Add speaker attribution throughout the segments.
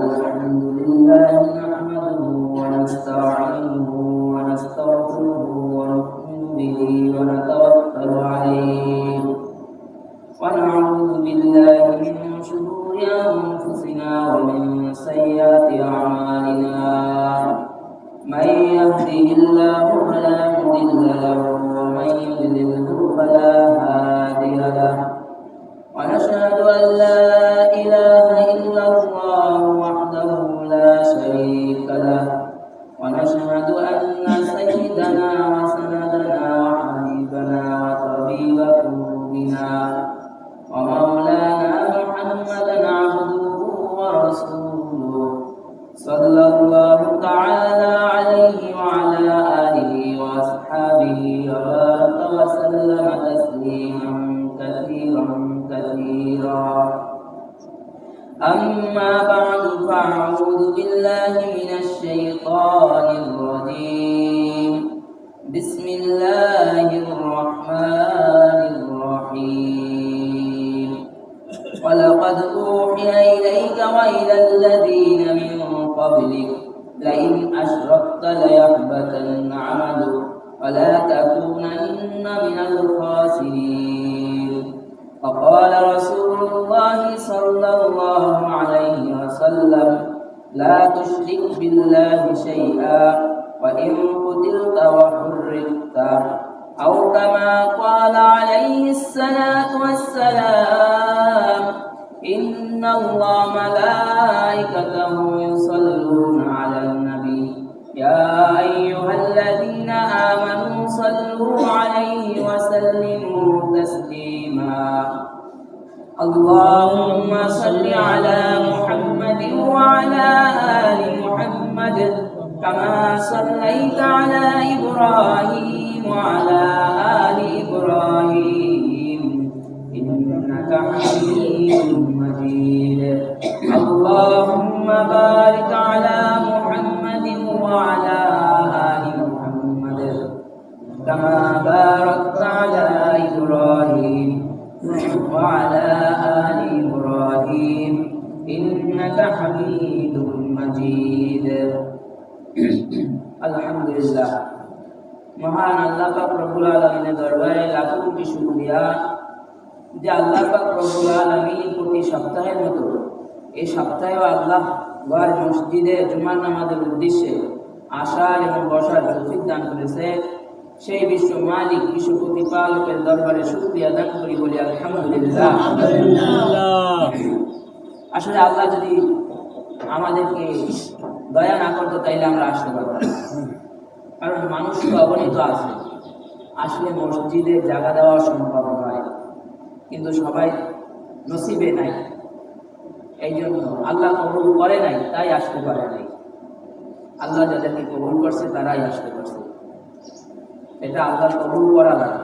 Speaker 1: الحمد لله نحمده ونستعينه ونستغفره ونؤمن به ونتوكل عليه ونعوذ بالله من شرور أنفسنا ومن سيئات أعمالنا من يهده الله فلا مضل له ومن يضلله فلا هادي له ونشهد أن لا إله إلا الله وحده لا شريك له ونشهد أن سيدنا وسندنا وحبيبنا وطبيب قلوبنا ومولانا محمدا عبده ورسوله صلى الله تعالى عليه وعلى آله وأصحابه وبارك وسلم تسليما كثيرا أما بعد فأعوذ بالله من الشيطان الرجيم بسم الله الرحمن الرحيم ولقد أوحي إليك وإلى الذين من قبلك لئن أشركت ليحبطن عملك ولا تكونن من الخاسرين فقال رسول الله صلى الله عليه وسلم لا تشرك بالله شيئا وإن قتلت وحرقت أو كما قال عليه الصلاة والسلام إن الله ملائكته يصلون على النبي يا أيها الذين آمنوا صلوا عليه وسلموا تسليما اللهم صل على محمد وعلى آل محمد كما صليت على إبراهيم وعلى آل إبراهيم إنك حميد مجيد اللهم بارك على محمد وعلى آل محمد كما باركت على إبراهيم وعلى آل إبراهيم إنك حميد مجيد الحمد لله মহান আল্লাহ পাক রব্বুল আলামিনের দরবারে লাখো কোটি শুকরিয়া যে আল্লাহ পাক রব্বুল আলামিন প্রতি সপ্তাহের মতো এই সপ্তাহেও আল্লাহ ঘর মসজিদে জুমার নামাজের উদ্দেশ্যে আসার এবং বসার তৌফিক দান করেছে সেই বিশ্ব মালিক বিশ্ব প্রতিপালকের দরবারে শুকরিয়া দান করি বলি আলহামদুলিল্লাহ। আসলে আল্লাহ যদি আমাদেরকে দয়া না করতো তাইলে আমরা আসতে পারতাম, কারণ মানুষ তো অগণিত আছে, আসলে মসজিদে জায়গা দেওয়া সম্ভব নয়, কিন্তু সবাই নসিবে নাই, এই জন্য আল্লাহ কবুল করে নাই তাই আসতে পারে নাই। আল্লাহ যাদেরকে কবুল করছে তারাই আসতে পারছে, এটা আল্লাহ কবুল করা লাগে।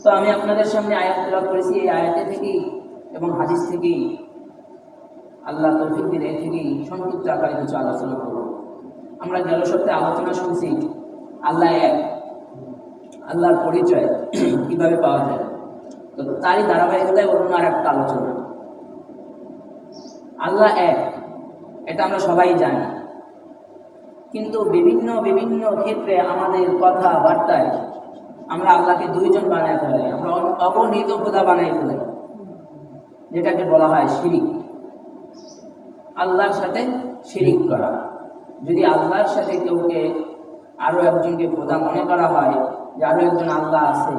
Speaker 1: তো আমি আপনাদের সামনে আয়াত তেলাওয়াত করেছি, এই আয়াতে থেকেই এবং হাদিস থেকেই আল্লাহ তৌফিক দিলে থেকেই সংক্ষিপ্ত আকারে কিছু আলোচনা করব। আমরা গেল সপ্তাহে আলোচনা শুনছি আল্লাহ এক, আল্লাহর পরিচয় কিভাবে পাওয়া যায়, তো তারই ধারাবাহিকতায় অন্য আর একটা আলোচনা। আল্লাহ এক, এটা আমরা সবাই জানি, কিন্তু বিভিন্ন বিভিন্ন ক্ষেত্রে আমাদের কথাবার্তায় আমরা আল্লাহকে দুইজন বানায় ফেলাই, আমরা অগণিত খোদা বানাই ফেলাই, যেটাকে বলা হয় শিরিক। আল্লাহর সাথে শিরিক করা, যদি আল্লাহর সাথে কেউকে আরো একজনকে খোদা মনে করা হয় যে আরো একজন আল্লাহ আছে,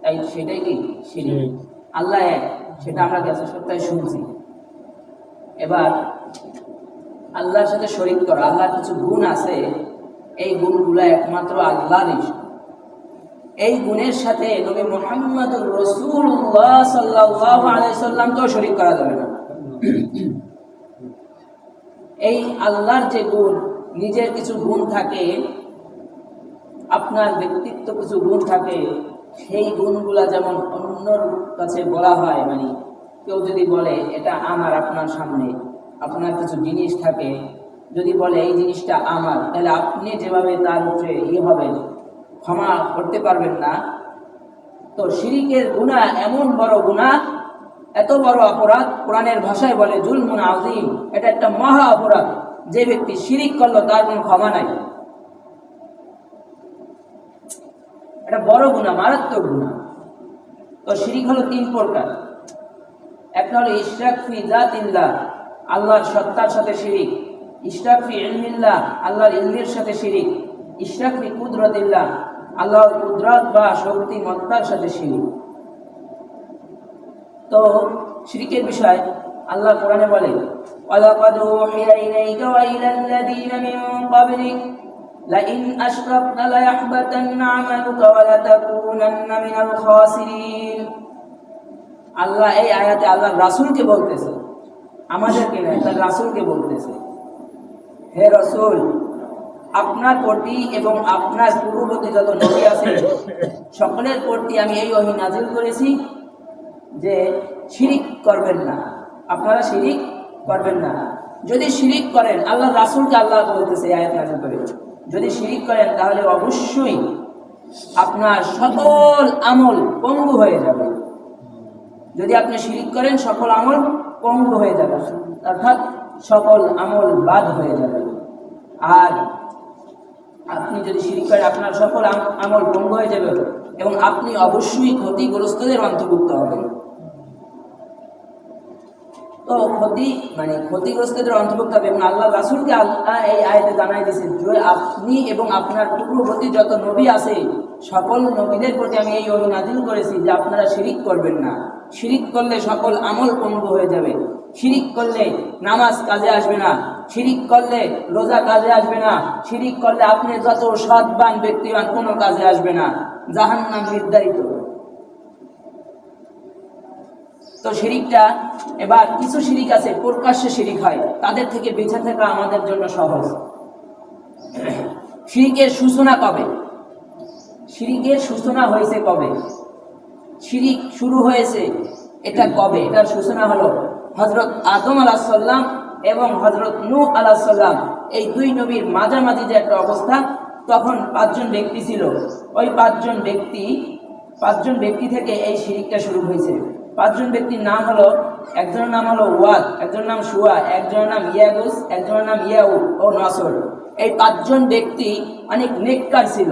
Speaker 1: তাই সেটাই কি শিরিক। আল্লাহ এক, সেটা আমরা গেছে সপ্তাহে শুনছি। এবার আল্লাহর সাথে শরীক করা, আল্লাহর কিছু গুণ আছে, এই গুণগুলো একমাত্র আল্লাহরই। এই গুণের সাথে নবী মুহাম্মদুর রাসূলুল্লাহ সাল্লাল্লাহু আলাইহি সাল্লামকেও শরীক করা যাবে না। এই আল্লাহর যে গুণ, নিজের কিছু গুণ থাকে, আপনার ব্যক্তিত্ব কিছু গুণ থাকে, সেই গুণগুলা যেমন অন্যর কাছে বলা হয়, মানে কেউ যদি বলে এটা আমার, আপনার সামনে আপনার কিছু জিনিস থাকে, যদি বলে এই জিনিসটা আমার, তাহলে আপনি যেভাবে তার উপরে হবেন, ক্ষমা করতে পারবেন না। তো শিরিকের গুনাহ এমন বড় গুনাহ এত বড় অপরাধ, কোরআনের ভাষায় বলে জুলমুন আযীম, এটা একটা মহা অপরাধ। যে ব্যক্তি শিরিক করলো তার কোনো ক্ষমা নাই। এটা বড় গুনাহ, মারাত্মক গুনাহ। তো শিরিক হলো 3 প্রকার। একটা হলো ইশরাক ফি যাতিল্লাহ, আল্লাহর সত্তার সাথে শিরিক। ইশরাক ফি ইলমিল্লাহ, আল্লাহর ইলমের সাথে শিরিক। ইশরাক ফি কুদরাতিল্লাহ, আল্লাহর কুদরত বা শক্তিমত্তার সাথে শিরিক। তো শিরিকের বিষয় আল্লাহ কোরআনে বলে, ওয়ালাকাদ উহিয়া ইলাইকা ওয়া ইলাল্লাযীনা মিন ক্বাবলিক লাইন আশরাকতা লায়াহবাতান্না আমালুকা ওয়া লাতাকুনান্না মিনাল খাসিরিন। আল্লাহ এই আয়াতে আল্লাহর রাসূলকে বলতেছে, আমাদেরকে নয়, তার রাসূলকে বলতেছে, হে রাসূল, আপনার প্রতি এবং আপনার পূর্ববর্তী যত নবী আছে সকলের প্রতি আমি এই ওহী নাযিল করেছি যে শিরিক করবেন না, আপনারা শিরিক করবেন না। যদি শিরিক করেন, আল্লাহর রাসূলকে আল্লাহ বলতেছে আয়াত নাযিল করে, যদি শিরিক করেন তাহলে অবশ্যই আপনার সকল আমল পঙ্গু হয়ে যাবে। যদি আপনি শিরিক করেন সকল আমল পঙ্গু হয়ে যাবে, অর্থাৎ সকল আমল বাদ হয়ে যাবে। আর আপনি যদি শিরিক করেন আপনার সকল আমল পঙ্গু হয়ে যাবে এবং আপনি অবশ্যই ক্ষতিগ্রস্তদের অন্তর্ভুক্ত হবেন। তো ক্ষতিগ্রস্তদের অন্তর্ভুক্ত হবে এবং আল্লাহ রাসূলকে আল্লাহ এই আয়াতে জানাই দিয়েছেন যে আপনি এবং আপনার পূর্ববর্তী যত নবী আছে সকল নবীদের প্রতি আমি এই ওহী নাযিল করেছি যে আপনারা শিরিক করবেন না। শিরিক করলে সকল আমল পঙ্গু হয়ে যাবে। শিরিক করলে নামাজ কাজে আসবে না, শিরিক করলে রোজা কাজে আসবে না, শিরিক করলে আপনি যত সৎবান ব্যক্তি হন কোনো কাজে আসবে না, জাহান্নাম নির্ধারিত। তো শিরিকটা, এবার কিছু শিরিক আছে প্রকাশ্যে শিরিক হয়, তাদের থেকে বেঁচে থাকা আমাদের জন্য সহজ। শিরিকের সূচনা কবে? শিরিকের সূচনা হয়েছে কবে? শিরিক শুরু হয়েছে এটা কবে? এটার সূচনা হলো হযরত আদম আলাইহিস সালাম এবং হযরত নূহ আলাইহিস সালাম, এই 2 নবীর মাঝামাঝি যে একটা অবস্থা, তখন 5 জন ব্যক্তি ছিল। ওই 5 জন ব্যক্তি থেকে এই শিরিকটা শুরু হয়েছে। 5 জন ব্যক্তির নাম হলো, একজনের নাম হলো ওয়াদ, একজনের নাম শুয়া, একজনের নাম ইয়াগুস, একজনের নাম ইয়াউ ও নসর। এই 5 জন ব্যক্তি অনেক নেককার ছিল,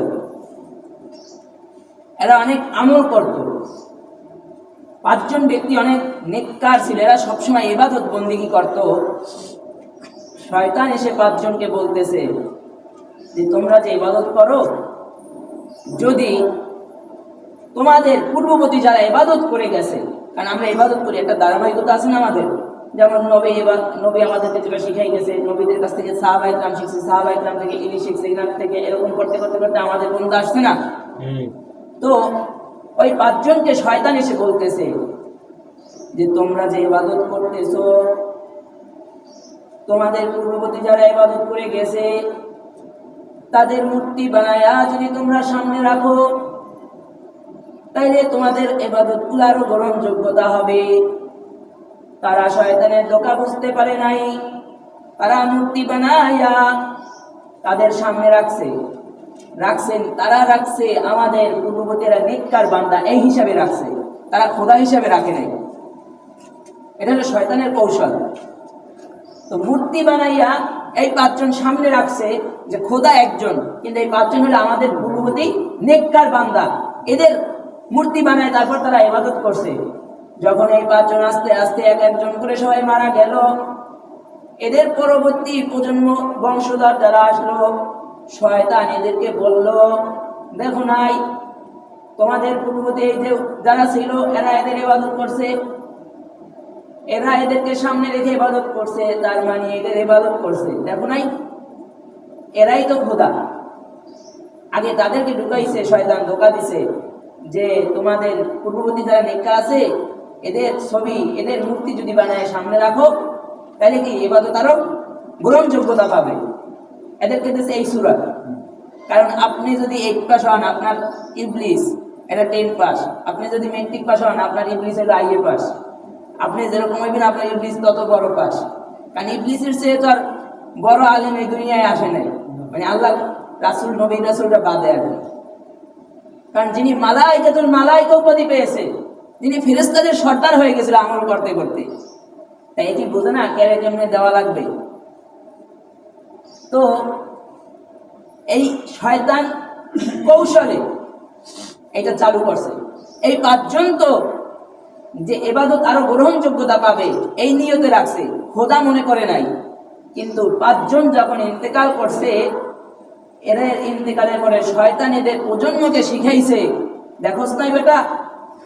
Speaker 1: এরা অনেক আমল করত। 5 জন ব্যক্তি অনেক নেককার ছিল, এরা সবসময় ইবাদত বন্দেগী করত। শয়তান এসে 5 জনকে বলতেছে যে তোমরা যে ইবাদত করো, যদি তোমাদের পূর্ববর্তী যারা ইবাদত করে গেছে, কারণ আমরা ইবাদত করি, একটা ধারাবাহিকতা আছে না আমাদের, যেমন নবী আমাদেরকে যেটা শিখাই গেছে, নবীদের কাছ থেকে সাহাবায়ে কেরাম শিখছে, সাহাবায়ে কেরাম থেকে ইনি শিখছে, ইনার থেকে এরকম করতে করতে করতে আমাদের বন্ধু আসছে না। তো ওই 5 জনকে শয়তান এসে বলতেছে যে তোমরা যে ইবাদত করতেছো, তোমাদের পূর্ববর্তী যারা ইবাদত করে গেছে তাদের মূর্তি বানায়া যদি তোমরা সামনে রাখো তাইলে তোমাদের ইবাদতগুলো আরো গ্রহণযোগ্যতা হবে। তারা শয়তানের ধোঁকা বুঝতে পারে নাই, তারা মূর্তি বানায়া তাদের সামনে রাখছে আমাদের পূর্ববর্তীরা নেককার বান্দা এই হিসাবে রাখছে, তারা খোদা হিসাবে রাখে নাই। এটা হলো শয়তানের কৌশল। তো মূর্তি বানাইয়া এই 5 জন সামনে রাখছে যে খোদা একজন, কিন্তু এই 5 জন হলো আমাদের পূর্ববর্তী নেককার বান্দা, এদের মূর্তি বানায় তারপর তারা ইবাদত করছে। যখন এই 5 জন আস্তে আস্তে এক একজন করে সবাই মারা গেল, এদের পরবর্তী প্রজন্ম বংশধর যারা আসলো, শয়তান এদেরকে বলল, দেখো নাই তোমাদের পূর্ববর্তী এই যে যারা ছিল এরা এদের ইবাদত করছে, এরা এদেরকে সামনে রেখে ইবাদত করছে, তার মানে এদের ইবাদত করছে, দেখো নাই এরাই তো খোদা। আগে তাদেরকে ঢুকাইছে, শয়তান ধোঁকা দিছে যে তোমাদের পূর্ববর্তী যারা নেককার আছে এদের ছবি, এদের মূর্তি যদি বানায় সামনে রাখো তাহলে কি ইবাদত আরো গ্রহণযোগ্যতা পাবে। এদেরকে দিয়েছে এই সূরা। কারণ আপনি যদি 8 পাস হন আপনার ইবলিস এটা 10 পাস, আপনি যদি মেট্রিক পাস হন আপনার ইবলিস হলো আইএ পাস, আপনি যেরকম হইবেন আপনার ইবলিস তত বড় পাস। কারণ ইবলিসের চেয়ে তো আর বড় আলেম এই দুনিয়ায় আসে নাই, মানে আল্লাহ রাসূল নবী রাসূলরা বাদে আর। কারণ যিনি মালাইকাতুল মালাইকা উপাধি পেয়েছে, তিনি ফেরেশতাদের সর্দার হয়ে গেছিল আমল করতে করতে। তাই এটি বোঝে না কেড়ে কেমনে দেওয়া লাগবে। তো এই শয়তান কৌশলে এটা চালু করছে। এই পাঁচজন তো যে ইবাদত আরো গ্রহণযোগ্যতা পাবে এই নিয়তে রাখছে, খোদা মনে করে নাই। কিন্তু পাঁচজন যখন ইন্তেকাল করছে, এদের ইন্তেকালের পরে শয়তান এদের প্রজন্মকে শিখাইছে, দেখোস নাই বেটা,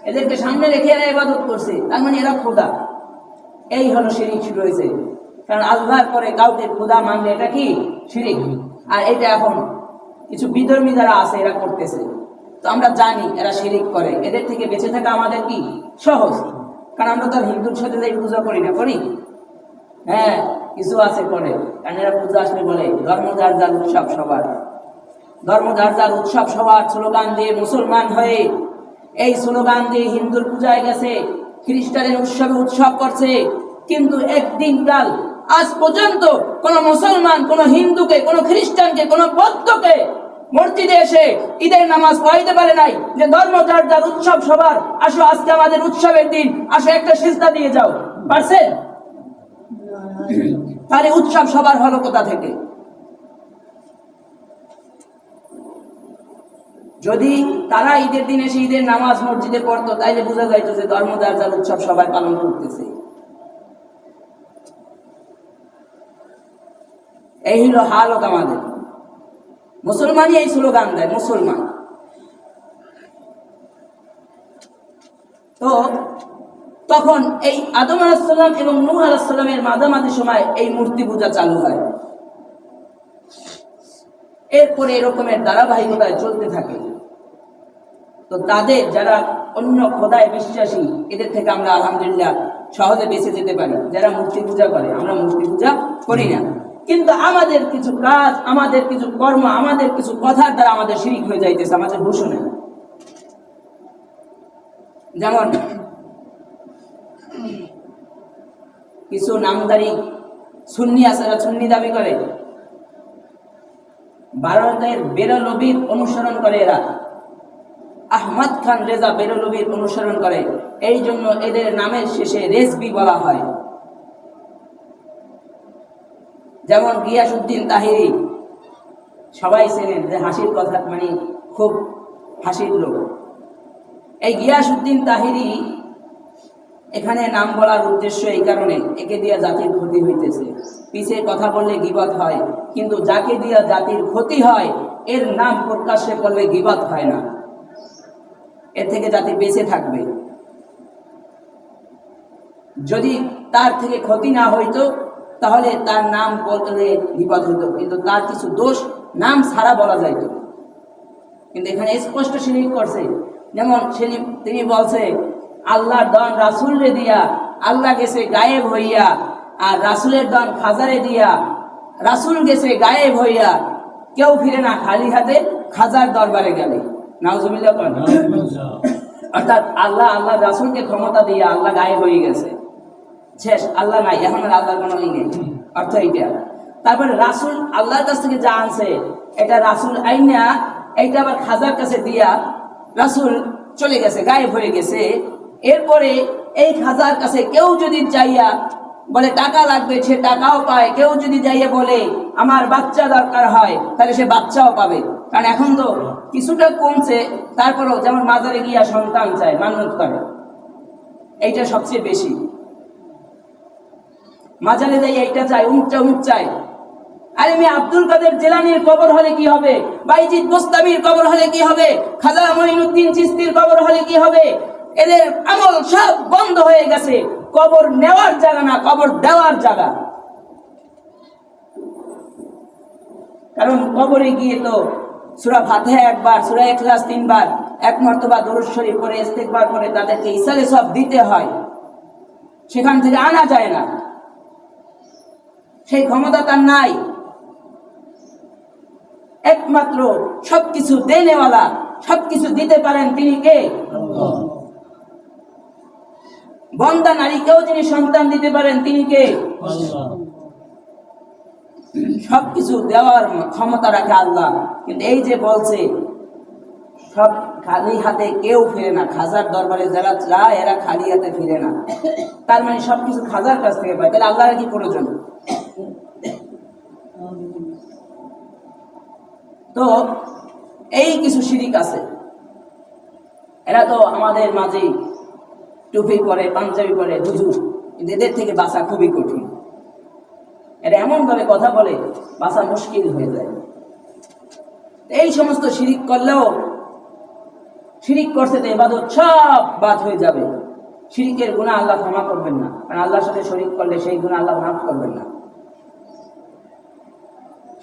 Speaker 1: এদেরকে সামনে রেখে এরা ইবাদত করছে, তার মানে এরা খোদা। এই হলো শিরিক শুরু হয়েছে। কারণ আল্লাহর পরে কাউকে খোদা মানলে এটা কি শিরিক। আর এটা এখন কিছু বিধর্মী যারা আছে এরা করতেছে। তো আমরা জানি এরা শিরিক করে, এদের থেকে বেঁচে থাকা আমাদের কি সহজ। কারণ আমরা তো হিন্দুর সাথে যাই পূজা করি না, করি? হ্যাঁ, কিছু আছে করে। কারণ এরা পূজা আসলে বলে ধর্ম যার যার উৎসব সবার, ধর্ম যার যার উৎসব সবার স্লোগান দিয়ে মুসলমান হয়ে এই স্লোগান দিয়ে হিন্দুর পূজায় গেছে, খ্রিস্টানের উৎসবে উৎসব করছে। কিন্তু একদিন কাল আজ পর্যন্ত কোন মুসলমান কোন হিন্দুকে কোন খ্রিস্টানকে কোন বৌদ্ধকে মসজিদে এসে ঈদের নামাজ পড়াইতে পারে নাই যে ধর্ম যার যার উৎসব সবার, আসো আজকে আমাদের উৎসবের দিন, আসো একটা সিজদা দিয়ে যাও। পারছে? তাহলে উৎসব সবার হলো কোথা থেকে? যদি তারা ঈদের দিন এসে ঈদের নামাজ মসজিদে পড়তো তাইলে বোঝা যাইতো যে ধর্ম যার যার উৎসব সবাই পালন করতেছে। এই হলো হালত আমাদের। মুসলমানই এই স্লোগান দেয়, মুসলমান। তো তখন এই আদম আলাইহিস সালাম এবং নূহ আলাইহিস সালামের মাঝামাঝি সময় এই মূর্তি পূজা চালু হয়। এরপরে এরকমের ধারাবাহিকতায় চলতে থাকে। তো তাদের যারা অন্য খোদায় বিশ্বাসী, এদের থেকে আমরা আলহামদুলিল্লাহ সহজে বেঁচে যেতে পারি। যারা মূর্তি পূজা করে, আমরা মূর্তি পূজা করি না, কিন্তু আমাদের কিছু কাজ, আমাদের কিছু কর্ম, আমাদের কিছু কথার দ্বারা আমাদের শিরিক হয়ে যাইতেছে, আমাদের ভূষণে। যেমন কিছু নামদারি সুন্নি আছে, সুন্নি দাবি করে, ভারতের বেরলভির অনুসরণ করে এরা, আহমদ খান রেজা বেরলভির অনুসরণ করে। এই জন্য এদের নামের শেষে রেজবি বলা হয়। যেমন গিয়াসউদ্দিন তাহিরি, সবাই চেনেন, যে হাসির কথা, মানে খুব হাসির লোক। এই গিয়াসউদ্দিন তাহিরি এখানে নাম বলার উদ্দেশ্য এই কারণে, একে দিয়ে জাতির ক্ষতি হইতেছে। পিছে কথা বললে গীবত হয়, কিন্তু যাকে দিয়ে জাতির ক্ষতি হয় এর নাম প্রকাশ্যে করলে গীবত হয় না, এর থেকে জাতি বেঁচে থাকবে। যদি তার থেকে ক্ষতি না হইতো তাহলে তার নাম বললে গীবত হইতো, কিন্তু তার কিছু দোষ নাম ছাড়া বলা যাইত। কিন্তু এখানে স্পষ্ট শিরিক করছে। যেমন তিনি বলছে আল্লাহর দন রাসূলরে দিয়া, আল্লাহ গেছে গায়েব হইয়া, আর রাসূলের দন খাজারে দিয়া, রাসূল গেছে গায়েব হইয়া, কেউ ফিরে না খালি হাতে খাজার দরবারে গেলে। নাউজুবিল্লাহ। অর্থাৎ আল্লাহ রাসূলকে ক্ষমতা দিয়ে আল্লাহ গায়েব হয়ে গেছে, শেষ, আল্লাহ নাই, এখন আর আল্লাহর কোনো ই নেই, অর্থ এইটা। তারপরে রাসূল আল্লাহর কাছ থেকে যা আনছে এটা রাসূল আইনা এইটা আবার খাজার কাছে দিয়া রাসূল চলে গেছে, গায়েব হয়ে গেছে। এরপরে এই খাজার কাছে কেউ যদি যাইয়া বলে টাকা লাগবে, সে টাকাও পায়। কেউ যদি যাইয়া বলে আমার বাচ্চা দরকার হয়, তাহলে সে বাচ্চাও পাবে। কারণ এখন তো কিছুটা কমছে, তারপরেও যেমন মাজারে গিয়া সন্তান চায়, মান্নত করে, এইটা সবচেয়ে বেশি। মাজারে যাই এইটা চাই, উঁচ চাই। আরে আমি আব্দুল কাদের জিলানীর কবর হলে কি হবে, বাইজিদ বোস্তামির কবর হলে কি হবে, খাজা মঈনুদ্দিন চিশতির কবর হলে কি হবে? এদের আমল সব বন্ধ হয়ে গেছে। কবর নেওয়ার জায়গা না, কবর দেওয়ার জায়গা। কারণ কবরে গিয়ে তো সূরা ফাতিহা একবার, সূরা ইখলাস 3 বার, এক মর্তবা দরুদ শরীফ করে ইস্তেগফার করে তাদেরকে ইসালে সব দিতে হয়, সেখান থেকে আনা যায় না, সেই ক্ষমতা তার নাই। একমাত্র সবকিছু দেনেওয়ালা, সবকিছু দিতে পারেন তিনি কে? আল্লাহ। বন্দা নারীকেও যিনি সন্তান দিতে পারেন তিনি কে? আল্লাহ। সবকিছু দেওয়ার ক্ষমতা রাখে আল্লাহ। কিন্তু এই যে বলছে সব খালি হাতে কেউ ফিরে না। খাজার দরবারে যারা যায় এরা খালি হাতে ফিরে না। তার মানে সবকিছু খাজার কাছ থেকে পায়, তাহলে আল্লাহর কি প্রয়োজন? তো এই কিছু শিরিক আছে, এরা তো আমাদের মাঝে টুপি পরে, পাঞ্জাবি পরে, হুজুর, কিন্তু এদের থেকে বাঁচা খুবই কঠিন। এরা এমন ভাবে কথা বলে বাঁচা মুশকিল হয়ে যায়। এই সমস্ত শিরিক করলেও, শিরিক করছে তো ইবাদত সব বাদ হয়ে যাবে। শিরিকের গুনাহ আল্লাহ ক্ষমা করবেন না, কারণ আল্লাহর সাথে শরীক করলে সেই গুনাহ আল্লাহ মাফ করবেন না।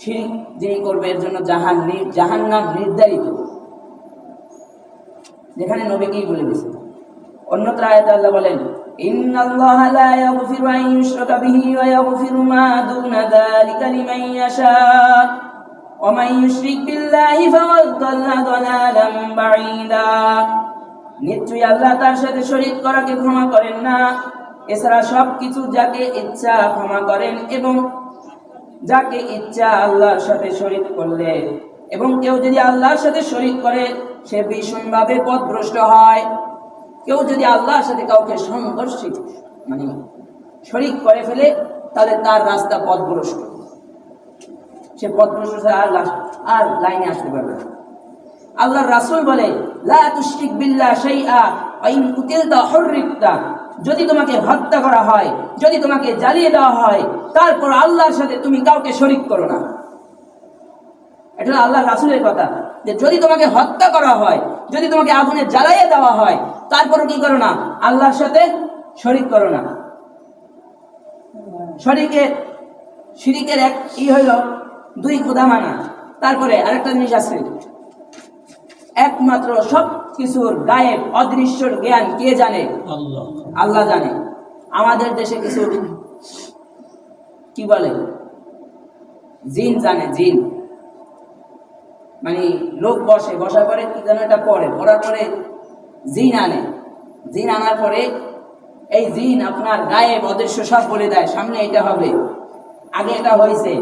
Speaker 1: শিরিক যিনি করবে এর জন্য জাহান্নাম নির্ধারিত, যেখানে নবীকেই বলে দিয়েছে। অন্যত্র আয়াতে আল্লাহ বলেন, ইন্নাল্লাহা লা ইয়াগফিরু আন ইউশরাকা বিহি ওয়া ইয়াগফিরু মা দুনা যালিকা লিমান ইয়াশা ওয়া মান ইউশরিক বিল্লাহি ফাকাদ দাল্লা দালালাম বাঈদা। নিশ্চয়ই আল্লাহ তার সাথে শরীক করাকে ক্ষমা করেন না, এছাড়া সবকিছু যাকে ইচ্ছা ক্ষমা করেন, এবং যাকে ইচ্ছা আল্লাহর সাথে শরীক করলে, এবং কেউ যদি আল্লাহর সাথে শরীক করে সে ভীষণভাবে পথভ্রষ্ট হয়। কেউ যদি আল্লাহর সাথে কাউকে সংঘর্ষিত মানে শরীক করে ফেলে, তাহলে তার রাস্তা পথভ্রষ্ট, সে পথভ্রষ্ট আর লাইনে আসতে পারবে না। আল্লাহর রাসূল বলে, লা তুশরিক বিল্লাহি শাইআ ওয়া ইন কুতিলতা হুররিকতা। যদি তোমাকে হত্যা করা হয়, যদি তোমাকে জ্বালিয়ে দেওয়া হয়, তারপর আল্লাহর সাথে তুমি কাউকে শরীক করো না। এটা আল্লাহর রাসূলের কথা, যে যদি তোমাকে হত্যা করা হয়, যদি তোমাকে আগুনে জ্বালিয়ে দেওয়া হয়, তারপরও কি করো না? আল্লাহর সাথে শরীক করো না। শিরিকের এক হইল দুই খোদা মানা। তারপরে আরেকটা জিনিস আছে, একমাত্র সব কিছুর গায়েব অদৃশ্যর জ্ঞান কে জানে? আল্লাহ জানে। আমাদের দেশে কিছু কি বলে, জিন জানে। জিন মানে লোক বসার পরে কি যেন এটা পড়ার পরে জিন আনে। জিন আনার পরে এই জিন আপনার গায়েব অদৃশ্য সব বলে দেয়, সামনে এটা হবে, আগে এটা হয়েছে।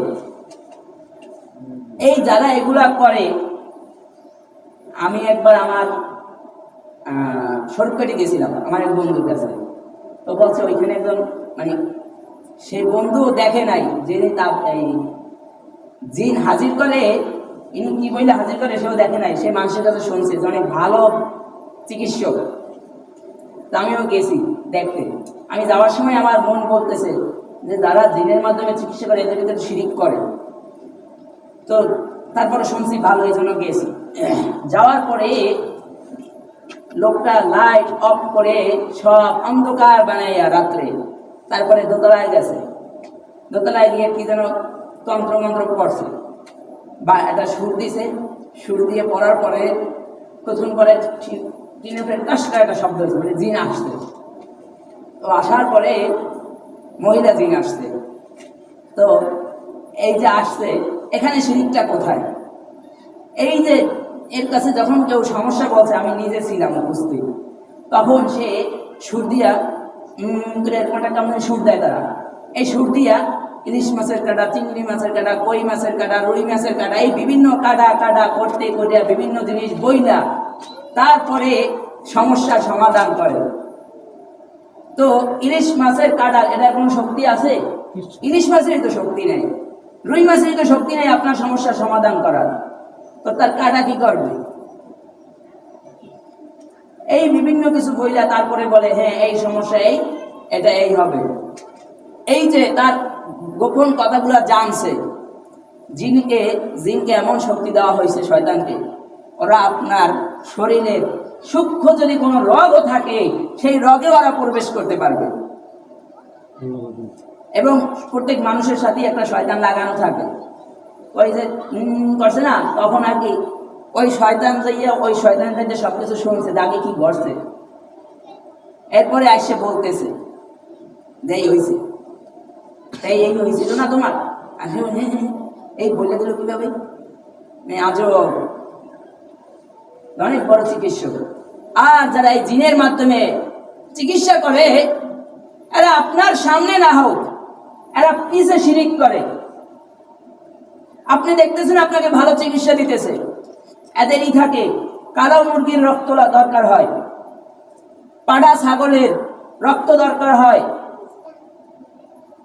Speaker 1: এই যারা এগুলা করে, আমি একবার আমার শর্টকাটে গেছিলাম আমার এক বন্ধুর কাছে, তো বলছে ওইখানে একজন মানে সে বন্ধু দেখে নাই যে এই জিন হাজির করে, ইনি কি বলে হাজির করে সেও দেখে নাই, সে মানুষের কাছে শুনছে যে অনেক ভালো চিকিৎসক। তা আমিও গেছি দেখতে। আমি যাওয়ার সময় আমার মন বলতেছে যে যারা জিনের মাধ্যমে চিকিৎসা করে এদের ভিতরে শিরিক করে। তো তারপরে শুনছি ভালো, এই জন্য গেছি। যাওয়ার পরে লোকটা লাইট অফ করে সব অন্ধকার বানাইয়া রাত্রে, তারপরে দোতলায় গেছে। দোতলায় গিয়ে কি যেন তন্ত্র মন্ত্র পড়ছে বা একটা সুর দিছে। সুর দিয়ে পড়ার পরে প্রথম পরে টিনের উপরে টাস করে একটা শব্দ হয়েছে, মানে জিন আসছে। তো আসার পরে মহিলা জিন আসছে। তো এই যে আসছে, এখানে শিরিকটা কোথায়? এই যে এর কাছে যখন কেউ সমস্যা বলছে, আমি নিজে ছিলাম উপস্থিত, তখন সে সুর দিয়া কেমন সুর দেয় তারা। এই সুর দিয়া ইলিশ মাছের কাঁটা, চিংড়ি মাছের কাঁটা, কই মাছের কাঁটা, রুই মাছের কাঁটা, এই বিভিন্ন কাঁটা করতে করিয়া বিভিন্ন জিনিস বইলা তারপরে সমস্যার সমাধান করে। তো ইলিশ মাছের কাঁটার এটা কোনো শক্তি আছে? ইলিশ মাছেরই তো শক্তি নেই, রুই মাছেরই তো শক্তি নেই আপনার সমস্যার সমাধান করার। তো তার কাঁটা কি করবে? এই বিভিন্ন কিছু বইলা তারপরে বলে হ্যাঁ এই সমস্যা, এটা এই হবে। এই যে তার গোপন কথাগুলো জানছে। জিনকে এমন শক্তি দেওয়া হয়েছে শয়তানকে, ওরা আপনার শরীরের সূক্ষ্ম যদি কোনো রোগও থাকে সেই রোগে ওরা প্রবেশ করতে পারবে। এবং প্রত্যেক মানুষের সাথে একটা শয়তান লাগানো থাকে। ওই যে করছে না, তখন আর কি ওই শয়তান যাইয়া ওই শয়তান থেকে সবকিছু শুনছে আগে কি ঘটছে। এরপরে আসছে বলতেছে যে এই হয়েছে, এই হয়েছিল না তোমার, এই বলে দিল কিভাবে? আজও অনেক বড় চিকিৎসক। আর যারা এই জিনের মাধ্যমে চিকিৎসা করে, এরা আপনার সামনে না হোক, এরা পিছে শিরিক করে। আপনি দেখতেছেন আপনাকে ভালো চিকিৎসা দিতেছে, এদেরই থাকে কালো মুরগির রক্ত দরকার হয়, পাড়া ছাগলের রক্ত দরকার হয়।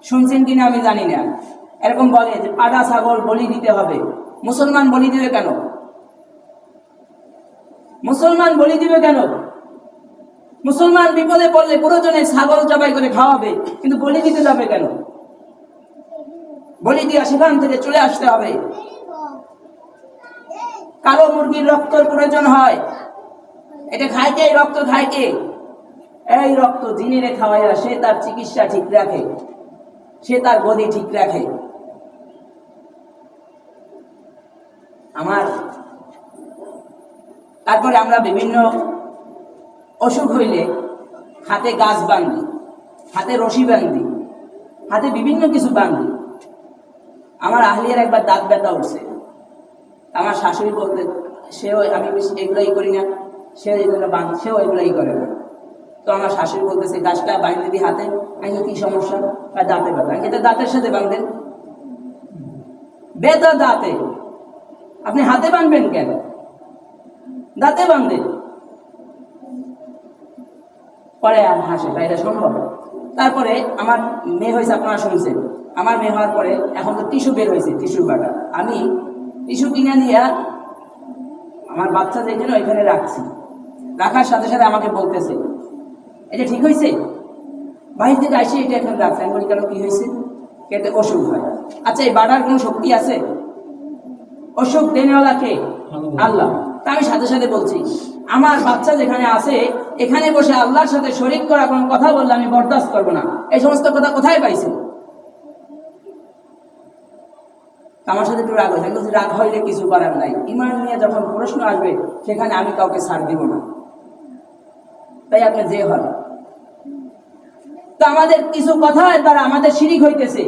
Speaker 1: শুনছেন কিনা আমি জানি না, এরকম বলে যে পাড়া ছাগল বলি দিতে হবে। মুসলমান বলি দিবে কেন? মুসলমান বলি দিবে কেন? মুসলমান বিপদে পড়লে প্রয়োজনে ছাগল জবাই করে খাওয়াবে, কিন্তু বলি দিতে যাবে কেন? বলি দিয়া সেখান থেকে চলে আসতে হবে। কালো মুরগির রক্তের প্রয়োজন হয়, এটা খাইতে, এই রক্ত খাইতে, এই রক্ত জিনিরে খাওয়াইয়া সে তার চিকিৎসা ঠিক রাখে, সে তার গদি ঠিক রাখে। তারপরে আমরা বিভিন্ন অসুখ হইলে হাতে গাছ বাঁধি, হাতে রশি বাঁধি, হাতে বিভিন্ন কিছু বাঁধি। আমার আহলিয়ার একবার দাঁত ব্যথা উঠছে, আমার শাশুড়ি বলতে, সেও, আমি এগুলাই করি না, সেও এগুলো সেও এগুলাই করে না। তো আমার শাশুড়ি বলতেছে গাছটা বাঁধতে দিই হাতে। আমি কি সমস্যা? দাঁতে ব্যথা। আমি তো দাঁতের সাথে বাঁধেন, ব্যথা দাঁতে, আপনি হাতে বাঁধবেন কেন? দাঁতে বাঁধে। পরে আর হাসে, তাই এটা সম্ভব? তারপরে আমার মেয়ে হয়েছে, আপনারা শুনছেন, আমার মেয়ে হওয়ার পরে এখন তো টিস্যু বের হয়েছে, টিস্যুর বাটা। আমি টিস্যু কিনে নিয়ে আমার বাচ্চা যেখানে ওইখানে রাখছি, রাখার সাথে সাথে আমাকে বলতেছে এটা ঠিক হয়েছে, বাহির থেকে আসে এটা এখানে রাখছে। আমি বলি কেন, কি হয়েছে? এতে অসুখ হয়। আচ্ছা, এই বাটার কোনো শক্তি আছে? অসুখ দেনেওয়ালা কে? আল্লাহ। তা আমি সাথে সাথে বলছি আমার বাচ্চা যেখানে আছে এখানে বসে আল্লাহর সাথে শরীক করা কোনো কথা বললে আমি বরদাস্ত করবো না। এই সমস্ত কথা কোথায় পাইছে? আমার সাথে একটু রাগ হয়েছে। আমি রাগ হইলে কিছু করার নাই, ইমান নিয়ে যখন প্রশ্ন আসবে সেখানে আমি কাউকে ছাড় দিব না, তাই আপনি যে হন। তো আমাদের কিছু কথায় তারা আমাদের শিরিক হইতেছে,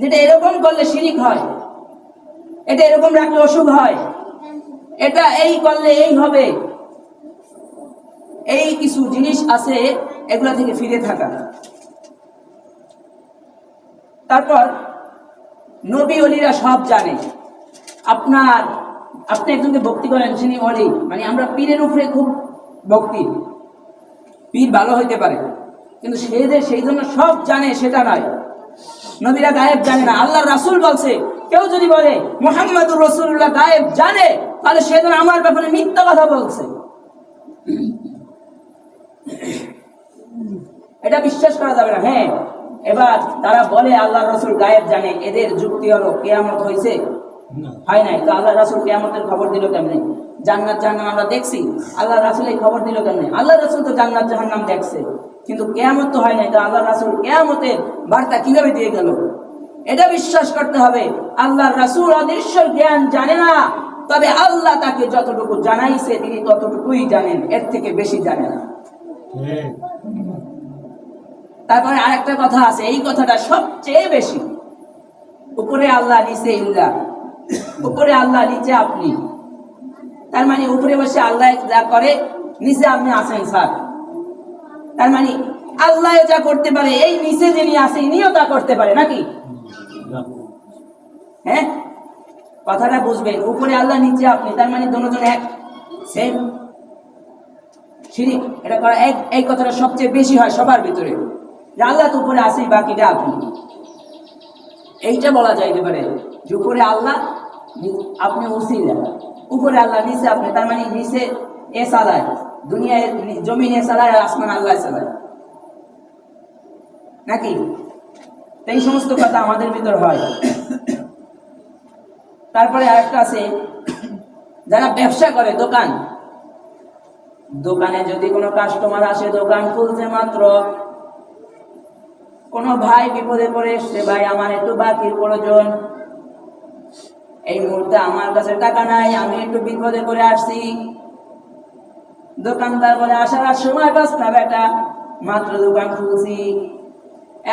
Speaker 1: যেটা এরকম করলে শিরিক হয়, এটা এরকম রাখলে অসুখ হয়, এটা এই করলে এই হবে। এই কিছু জিনিস আছে, এগুলা থেকে ফিরে থাকা। তারপর নবী ওলিরা সব জানে। আপনি একজনকে ভক্তি করেন, তিনি ওলি, মানে আমরা পীরের উপরে খুব ভক্তি, পীর ভালো হইতে পারে, কিন্তু সে যে সেই জন্য সব জানে সেটা নয়। নবীরা গায়েব জানে না। আল্লাহ রাসূল বলছে, কেউ যদি বলে মুহাম্মদুর রাসূলুল্লাহ গায়েব জানে, তাহলে সে যেন আমার ব্যাপারে মিথ্যা কথা বলছে। এটা বিশ্বাস করা যাবে না। হ্যাঁ, এবার তারা বলে আল্লাহ রাসূল গায়েব জানে, এদের যুক্তি হলো কিয়ামত হয়েছে, হয় নাই, তো আল্লাহ রাসূল কিয়ামতের খবর দিল কেমনে? জান্নাত জাহান্নাম আমরা দেখছি, আল্লাহ রাসূল এই খবর দিল কেমনে? আল্লাহ রাসূল তো জান্নাত জাহান্নাম দেখছে, কিন্তু কিয়ামত তো হয় নাই, তো আল্লাহ রাসূল কিয়ামতের বার্তা কিভাবে দিয়ে গেল? এটা বিশ্বাস করতে হবে। আল্লাহ রাসূল অদৃশ্য জ্ঞান জানে না, তবে আল্লাহ তাকে যতটুকু জানাইছে তিনি ততটুকুই জানেন, এর থেকে বেশি জানে না। তারপরে আরেকটা কথা আছে, এই কথাটা সবচেয়ে বেশি। উপরে আল্লাহ, নিচে ইল্লাহ। উপরে আল্লাহ, নিচে আপনি। তার মানে উপরে বসে আল্লাহ যা করে, নিচে আপনি আছেন স্যার। তার মানে আল্লাহ যা করতে পারে, এই নিচে যিনি আছে ইনিও তা করতে পারে, নাকি? হ্যাঁ, কথাটা বুঝবেন। উপরে আল্লাহ, নিচে আপনি, তার মানে দুজন এক, সেম। শিরিক এটা করা, এই কথাটা সবচেয়ে বেশি হয় সবার ভিতরে, যে আল্লাহ তো উপরে আসেই, বাকিটা আপনি। এইটা বলা যাইতে পারে যে উপরে আল্লাহ, আপনি ওসিলা, উপরে আল্লাহ, নিচে আপনি। তার মানে নিচে এ চালায়, দুনিয়ায় জমিন এ চালায়, আসমান আল্লাহ চালায়, নাকি? এই সমস্ত কথা আমাদের ভিতর হয়। তারপরে আরেকটা আছে, যারা ব্যবসা করে, দোকানে যদি কোনো কাস্টমার আসে, দোকান খুলছে মাত্র, কোনো ভাই বিপদে পড়ে এসছে, ভাই আমার একটু বাকির প্রয়োজন, এই মুহূর্তে আমার কাছে টাকা নাই, আমি একটু বিপদে পড়ে আসছি। দোকানদার বলে আসার আর সময় পাস না বেটা, মাত্র দোকান খুলছি,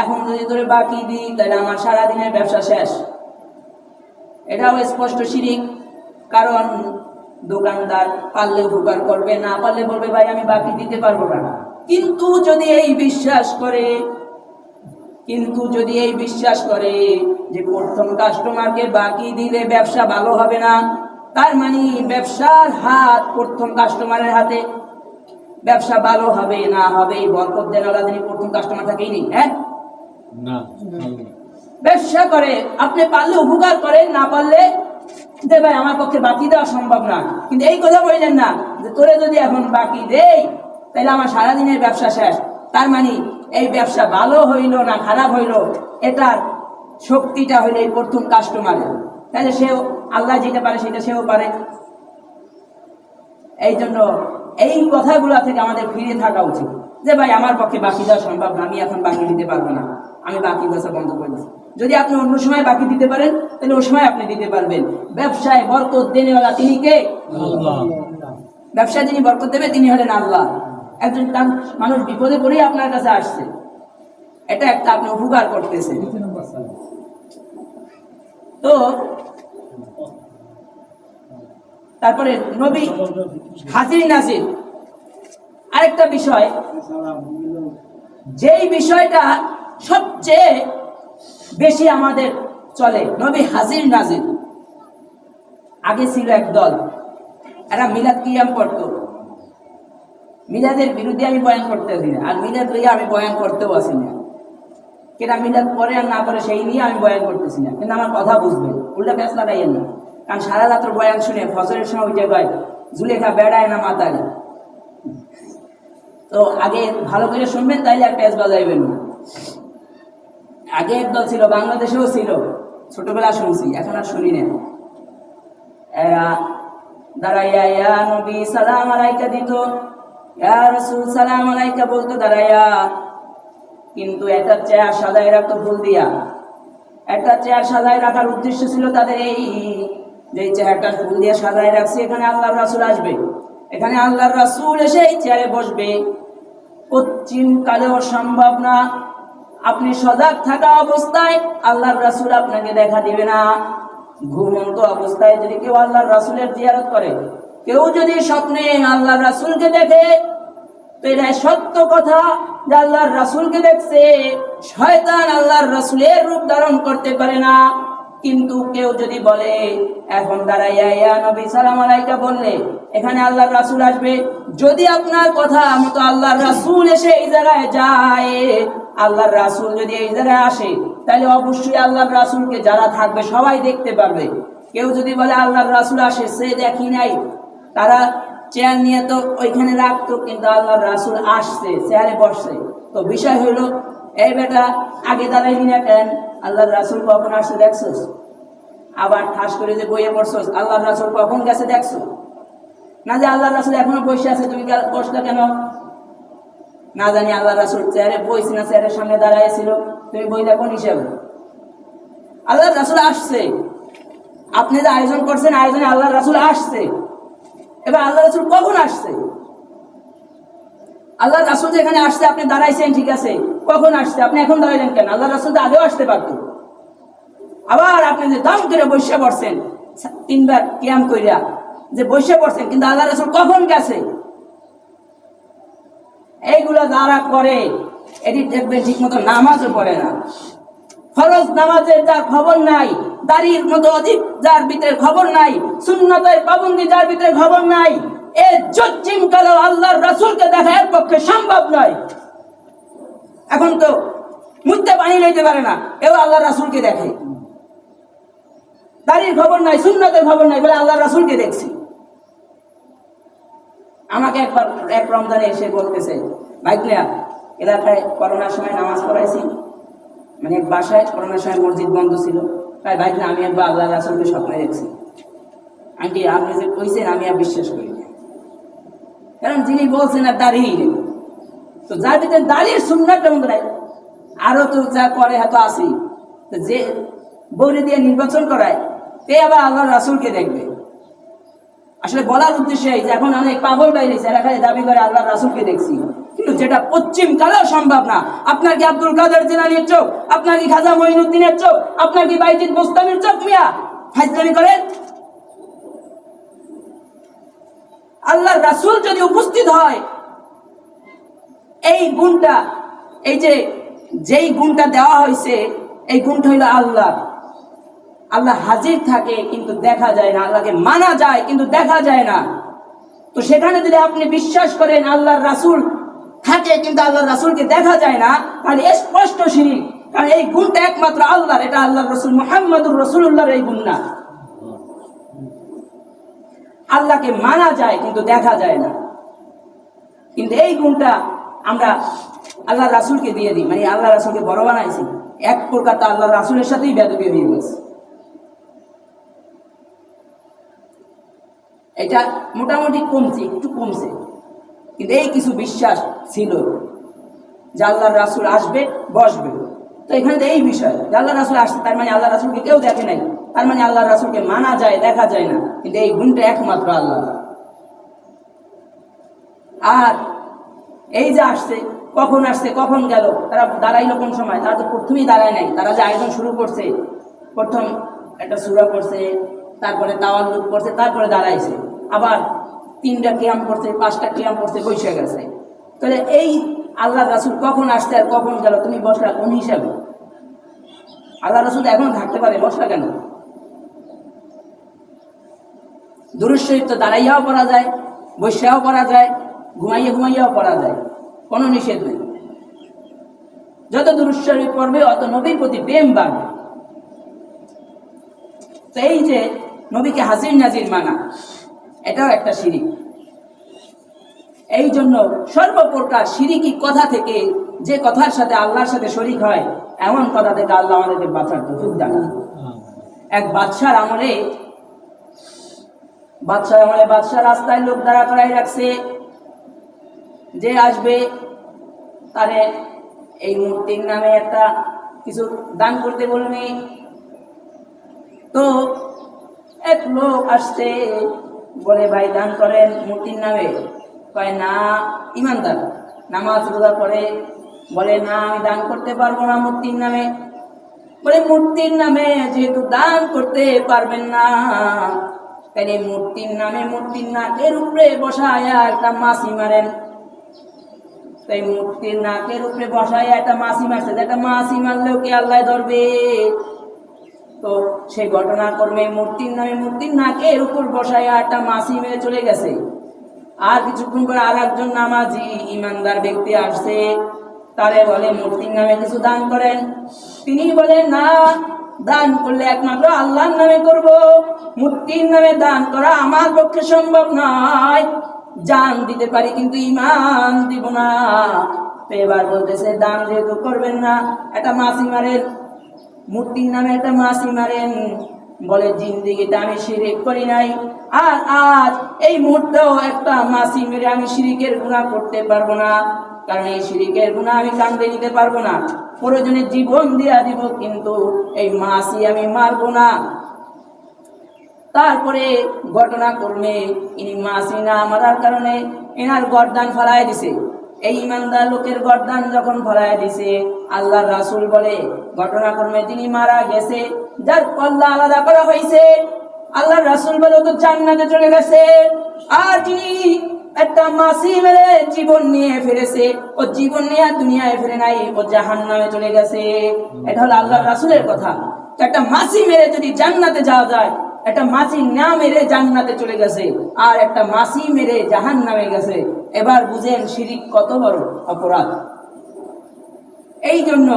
Speaker 1: এখন যদি তোরে বাকি দিই তাহলে আমার সারাদিনের ব্যবসা শেষ। এটাও স্পষ্ট শিরিক। কারণ দোকানদার পারলে উপকার করবে, না পারলে বলবে ভাই আমি বাকি দিতে পারবো না। কিন্তু যদি এই বিশ্বাস করে যে প্রথম কাস্টমারকে বাকি দিলে ব্যবসা ভালো হবে না, তার মানে ব্যবসার হাত প্রথম কাস্টমারের হাতে। ব্যবসা ভালো হবে না হবে বরকত দেন আল্লাহ যিনি প্রথম কাস্টমার থাকেই নেই। হ্যাঁ
Speaker 2: না,
Speaker 1: ব্যবসা করে আপনি পারলে উপকার করেন, না পারলে যে ভাই আমার পক্ষে বাকি দেওয়া সম্ভব না, কিন্তু এই কথা বললেন না যে তোরে যদি এখন বাকি দেই তাহলে আমার সারাদিনের ব্যবসা শেষ। তার মানে এই ব্যবসা ভালো হইল না খারাপ হইল এটার শক্তিটা হইল এই প্রথম কাস্টমারের। তাহলে সেও আল্লাহ যেটা পারে সেটা সেও পারে। এই জন্য এই কথাগুলো থেকে আমাদের ফিরে থাকা উচিত যে ভাই আমার পক্ষে বাকি দেওয়া সম্ভব না, আমি এখন বাকি দিতে পারবো না, আমি বাকি বেচা বন্ধ করে দিচ্ছি। যদি আপনি অন্য সময় বাকি দিতে পারেন তাহলে ওই সময় আপনি দিতে পারবেন। ব্যবসায় বরকত দেনেওয়ালা তিনি কে?
Speaker 2: আল্লাহ।
Speaker 1: ব্যবসায় যিনি বরকত দেবে তিনি হলেন আল্লাহ। একজন মানুষ বিপদে পড়েই আপনার কাছে আসছে, এটা একটা আপনি উপকার করতেছেন। তো তারপরে নবী হাজির নাজির আরেকটা বিষয়, যেই বিষয়টা সবচেয়ে বেশি আমাদের চলে, নবী হাজির নাজির। আগে ছিল এক দল, এরা মিলাদ কিয়াম করতো। মিলাদের বিরুদ্ধে আমি বয়ান করতে আসি না, আর মিলাদ লইয়া আমি বয়ান করতেও আসি না। কেনা মিলাদ করে আর না করে সেই নিয়ে আমি বয়ান করতেছি না, কিন্তু আমার কথা বুঝবে, উল্টা প্যাঁচ লাগাইয়েন না। কারণ সারা রাত্র বয়ান শুনে ফজরের সময় উঠে পায় জুলেখা বেড়ায় না মাথায়। তো আগে ভালো করে শুনবেন তাইলে আর প্যাঁচ বাজাইবেন না। আগে একদল ছিল, বাংলাদেশেও ছিল, ছোটবেলা শুনছি, এখন আর শুনি না। এরা দাঁড়াইয়া ইয়া নবী সালাম আলাইকা দিত, ইয়া রাসূল সালাম আলাইকা বলতো দাঁড়াইয়া। কিন্তু একটা চেয়ার সাজায় রাখতো ফুল দিয়া। একটা চেয়ার সাজায় রাখার উদ্দেশ্য ছিল তাদের এই যে চেয়ারটা ফুল দিয়ে সাজায় রাখছে, এখানে আল্লাহর রাসূল আসবে, এখানে আল্লাহর রাসূল এসে এই চেয়ারে বসবে। পশ্চিম কালেও সম্ভব না আপনি সজাগ থাকা অবস্থায় আল্লাহর রাসূল আপনাকে দেখা দিবে না। ঘুমন্ত অবস্থায় যদি কেউ আল্লাহর রাসূলের জিয়ারত করে, কেউ যদি স্বপ্নে আল্লাহর রাসূলকে দেখে, তো এটা সত্য কথা যে আল্লাহর রাসূলকে দেখছে। শয়তান আল্লাহর রাসূলের রূপ ধারণ করতে পারে না। কিন্তু কেউ যদি বলে এখন দাঁড়াইয়া ইয়া নবী সালাম আলাইকা বললে এখানে আল্লাহর রাসূল আসবে, যদি আপনার কথা মতো আল্লাহর রাসূল এসে এই জায়গায় যায়, আল্লাহর রাসূল যদি এই জায়গায় আসে, তাহলে অবশ্যই আল্লাহর রাসূলকে যারা থাকবে সবাই দেখতে পারবে। কেউ যদি বলে আল্লাহর রাসূল আসে সে দেখি নাই, তারা চেয়ার নিয়ে তো ওইখানে রাখতো, কিন্তু আল্লাহর রাসূল আসছে চেয়ারে বসছে। তো বিষয় হইল এই বেটা আগে দাঁড়াইলি না কেন? আল্লাহর রাসূল কখন আসছে দেখছস? আবার ঠাস করে যে বইয়ে পড়ছস আল্লাহর রাসূল কখন গেছে দেখছো? না যে আল্লাহর রাসূল এখনো বসে আছে, তুমি বসলে কেন? না জানি আল্লাহর রাসূল চেয়ারে বইছে না চেয়ারের সামনে দাঁড়াইছিল, তুমি বইলা কোন হিসাবে? আল্লাহর রাসূল আসছে, আপনি যে আয়োজন করছেন আয়োজনে আল্লাহর রাসূল আসছে। এবার আল্লাহর রাসূল কখন আসছে? আল্লাহর রাসূল যেখানে আসছে আপনি দাঁড়াইছেন, ঠিক আছে, কখন আসছে? আপনি এখন দাঁড়াইলেন কেন? আল্লাহর রাসূল তো আগেও আসতে পারতো। আবার আপনি যে দাম করে বসে পড়ছেন, তিনবার কিয়াম কইরা যে বসে পড়ছেন, কিন্তু আল্লাহর রাসূল কখন গেছে? এইগুলো যারা করে এটি দেখবেন ঠিক মতো নামাজও পড়ে না। ফরজ নামাজের যার খবর নাই, দাড়ির মতো অধিক যার ভিতরে খবর নাই, সুন্নতের পাবন্দি যার ভিতরে খবর নাই, এ জজ্জিম কালো আল্লাহর রাসূলকে দেখা এর পক্ষে সম্ভব নয়। এখন তো মুদ্দে পানি লইতে পারে না, এও আল্লাহর রাসূলকে দেখে। দাড়ির খবর নাই, সুন্নতের খবর নাই, বলে আল্লাহর রাসূলকে দেখছি। আমাকে একবার এক রমজানে এসে বলতেছে, ভাইয়া এলাকায় করোনার সময় নামাজ পড়াইছি, মানে এক বাসায় করোনার সময় মসজিদ বন্ধ ছিল, তাই ভাইয়া আমি একবার আল্লাহর রাসূলকে স্বপ্নে দেখছি। আন্টি আপনি যে কইছেন আমি আর বিশ্বাস করি না, কারণ যিনি বলছেন আর দাঁড়িয়ে নেই, তো যার ভিতরে দাঁড়িয়ে সুন্নাতটা মতো নাই, আরো তো যা করে হয়তো আসি, যে বৌরে দিয়ে নির্বাচন করায় তে আবার আল্লাহর রাসূলকে দেখবে। আসলে বলার উদ্দেশ্য এই যে এখন অনেক পাগল বাইরেছে, এরা খালি দাবি করে আল্লাহর রাসূলকে দেখছি, কিন্তু যেটা পশ্চিম কালেও সম্ভব না। আপনার কি আব্দুল কাদের জিলানীর চোখ, আপনার কি খাজা মঈনুদ্দিনের চোখ, আপনার কি বাইজিদ বোস্তামির চোখ? মিয়া ফাজলামি করেন। আল্লাহর রাসূল যদি উপস্থিত হয়, এই গুণটা, এই যে যেই গুণটা দেওয়া হয়েছে এই গুণটা হইল আল্লাহ। আল্লাহ হাজির থাকে কিন্তু দেখা যায় না, আল্লাহকে মানা যায় কিন্তু দেখা যায় না। তো সেখানে যদি আপনি বিশ্বাস করেন আল্লাহর রাসূল থাকে কিন্তু আল্লাহর রাসূলকে দেখা যায় না, তাহলে স্পষ্ট শিরক। কারণ এই গুণটা একমাত্র আল্লাহর, এটা আল্লাহর রাসূল মুহাম্মদুর রাসূলুল্লাহর এই গুণ না। আল্লাহকে মানা যায় কিন্তু দেখা যায় না, কিন্তু এই গুণটা আমরা আল্লাহ রাসূলকে দিয়ে দিই, মানে আল্লাহ রাসূলকে বড় বানাইছি। এক প্রকার তো আল্লাহ রাসূলের সাথেই বেয়াদবি হয়ে গেছে। এটা মোটামুটি কমছে, একটু কমছে, কিন্তু এই কিছু বিশ্বাস ছিল যে আল্লাহর রাসূল আসবে বসবে। তো এখানে তো এই বিষয় যে আল্লাহ রাসূল আসছে, তার মানে আল্লাহ রাসূলকে কেউ দেখে নাই, তার মানে আল্লাহ রাসূলকে মানা যায় দেখা যায় না, কিন্তু এই গুণটা একমাত্র আল্লাহ। আর এই যে আসছে, কখন আসছে কখন গেল, তারা দাঁড়াইলো কোন সময়? তারা তো প্রথমেই দাঁড়ায় নাই। তারা যে আয়োজন শুরু করছে, প্রথম একটা সূরা করছে, তারপরে তাওয়াল্লুদ করছে, তারপরে দাঁড়াইছে, আবার 3টা কিয়াম করছে, 5টা কিয়াম করছে, বসে গেছে। তাহলে এই আল্লাহ রাসূল কখন আসছে আর কখন গেল, তুমি বসলা কোন হিসাবে? আল্লাহ রাসূল এখন থাকতে পারে, বসলা কেন? দুরূদ শরীফ তো দাঁড়াইয়াও পড়া যায়, বসেও পড়া যায়, ঘুমাইয়াও পড়া যায়, কোনো নিষেধ নেই। যত দুরূদ শরীফ পড়বে অত নবীর প্রতি প্রেম বাড়বে। তো এই যে নবীকে হাজির নাজির মানা, এটাও একটা শিরিক। এই জন্য সর্বপ্রকার শিরিকি কথা থেকে, যে কথার সাথে আল্লাহর সাথে শরীক হয়, এমন কথা থেকে আল্লাহ আমাদেরকে বাঁচার তৌফিক দান। এক বাদশার আমলে বাদশা রাস্তায় লোক দাঁড়া করাই রাখছে, যে আসবে তারে এই মূর্তির নামে একটা কিছু দান করতে বলবে। তো এক লোক আসছে, বলে ভাই দান করেন মূর্তির নামে। কয় না, ইমানদার, নামাজ রোজা করে, বলে না আমি দান করতে পারবো না মূর্তির নামে। বলে মূর্তির নামে যেহেতু দান করতে পারবেন না, তাহলে মূর্তির নামে মূর্তির নাকের উপরে বসায়া একটা মাছি মারেন। তাই মূর্তির নাকের উপরে বসায়া একটা মাছি মারছে, একটা মাছি মারলেও কি আল্লাহ ধরবে? তো সেই ঘটনাক্রমে মূর্তির নামে মূর্তির নাকের উপর বসায়া একটা মাছি মেরে চলে গেছে। আর কিছুক্ষণ পরে আর একজন নামাজি ইমানদার ব্যক্তি আসছে, তারে বলে মূর্তির নামে কিছু দান করেন। তিনি বলেন না, দান করলে একমাত্র আল্লাহর নামে করব, মূর্তির নামে দান করা আমার পক্ষে সম্ভব নয়। জান দিতে পারি কিন্তু ইমান দিব না। এবার বলতেছে দান যেহেতু করবেন না, একটা মাছি মারেন, মূর্তির নামে একটা মাছি মারেন। বলে জিন্দেগিতে আমি শিরিক করি নাই, আর আজ এই মুহূর্তেও একটা মাছি মেরে আমি শিরিকের গুনাহ করতে পারবো না, কারণ এই শিরিকের গুনাহ আমি কাঁদতে নিতে পারবো না। প্রয়োজনে জীবন দিয়া দিব, কিন্তু এই মাছি আমি মারবো না। তারপরে ঘটনাক্রমে ইনি মাছি না মারার কারণে এনার গর্দান ফলায় দিছে। এই ইমানদার লোকের গর্দান যখন ফলায় দিছে, আল্লাহর রাসূল বলে ঘটনাক্রমে তিনি মারা গেছে, যার কল্লা আলাদা করা হয়েছে। আল্লাহর রাসূল বলে তো জান্নাতে চলে গেছে, আর যিনি একটা মাছি মেরে জীবন নিয়ে ফিরেছে, ও জীবন নিয়ে দুনিয়ায় ফিরে নাই, ও জাহান্নামে চলে গেছে। এটা হলো আল্লাহর রাসূলের কথা। একটা মাছি মেরে যদি জান্নাতে যাওয়া যায়, একটা মাছি না মেরে জান্নাতে চলে গেছে, আর একটা মাছি মেরে জাহান্নামে গেছে। এবার বুঝেন শিরিক কত বড় অপরাধ। এই জন্য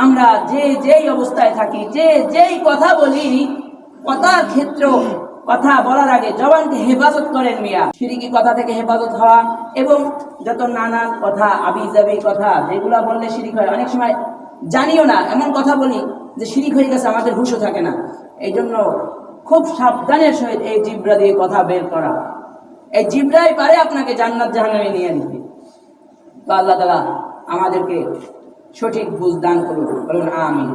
Speaker 1: আমরা যে যেই অবস্থায় থাকি, যে যেই কথা বলি, কথার ক্ষেত্র কথা বলার আগে জবানকে হেফাজত করেন মিয়া। শিরিকি কথা থেকে হেফাজত হওয়া, এবং যত নানান কথা আবিজাবি কথা যেগুলা বললে শিরিক হয়, অনেক সময় জানিও না এমন কথা বলি যে শিরিক হয়ে গেছে, আমাদের হুঁশও থাকে না। এই জন্য খুব সাবধানের সহিত এই জিব্রা দিয়ে কথা বের করা। এই জিব্রাই পারে আপনাকে জান্নাত জাহান্নামে নিয়ে নিতে। তো আল্লাহ তাআলা আমাদেরকে সঠিক বুঝ দান করুন, বলুন আমিন।